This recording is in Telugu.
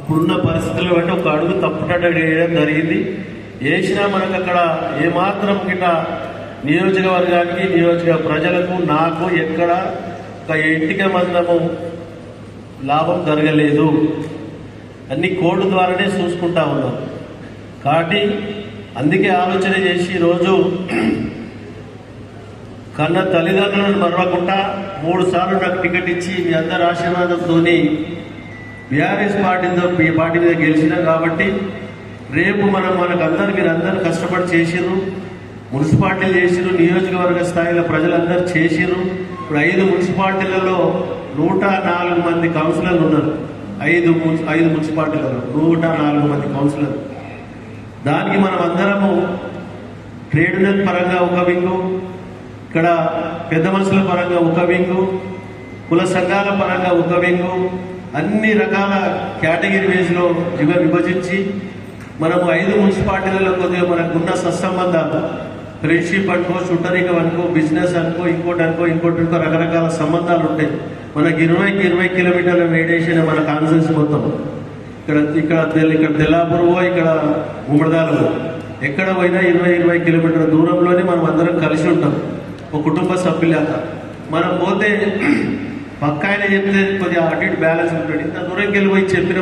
ఇప్పుడున్న పరిస్థితులు బట్టి ఒక అడుగు తప్పుటట్టు వేయడం జరిగింది. వేసినా మనకు అక్కడ ఏమాత్రం గిట్ట నియోజకవర్గానికి నియోజక ప్రజలకు నాకు ఎక్కడ ఒక ఇంటికి మందము లాభం జరగలేదు. అన్ని కోర్టు ద్వారానే చూసుకుంటా ఉన్నాం. కాబట్టి అందుకే ఆలోచన చేసి ఈరోజు కన్న తల్లిదండ్రులను మరవకుండా 3 సార్లు నాకు టికెట్ ఇచ్చి మీ అందరి ఆశీర్వాదంతో బీఆర్ఎస్ పార్టీ మీద గెలిచినా. కాబట్టి రేపు మనకందరూ మీరందరూ కష్టపడి చేసిర్రు, మున్సిపాలిటీలు చేసిర్రు, నియోజకవర్గ స్థాయిలో ప్రజలందరూ చేసిర్రు. ఇప్పుడు 5 మున్సిపాలిటీలలో 104 మంది కౌన్సిలర్లు ఉన్నారు. 5 మున్సిపాలిటీలలో 104 మంది కౌన్సిలర్. దానికి మనం అందరము ట్రేడ్ యూనియన్ పరంగా ఒక వింగు, ఇక్కడ పెద్ద మనుషుల పరంగా ఒక వింగు, కుల సంఘాల పరంగా ఒక వింగు, అన్ని రకాల కేటగిరీ వేస్లో విభజించి మనము 5 మున్సిపాలిటీలలో కొద్దిగా మనకున్న సత్సంబంధాలు, ఫ్రెండ్షిప్ అనుకో, చుట్టరికం అనుకో, బిజినెస్ అనుకో, ఇంకోటి రకరకాల సంబంధాలు ఉంటాయి. మనకి 20 కిలోమీటర్ల రేడియేషన్ మన కాన్సెన్స్ మొత్తం. ఇక్కడ తెల్లాపూర్, ఇక్కడ ఉమ్మడిదాలు, ఎక్కడ పోయినా 20 కిలోమీటర్ల దూరంలోనే మనం అందరం కలిసి ఉంటాం, ఒక కుటుంబ సభ్యులాగా. మనం పోతే పక్క ఆయన చెప్తే కొద్దిగా అటు ఇటు బ్యాలెన్స్ ఉంటుంది. ఇంత దూరంకి వెళ్ళి పోయి చెప్పిన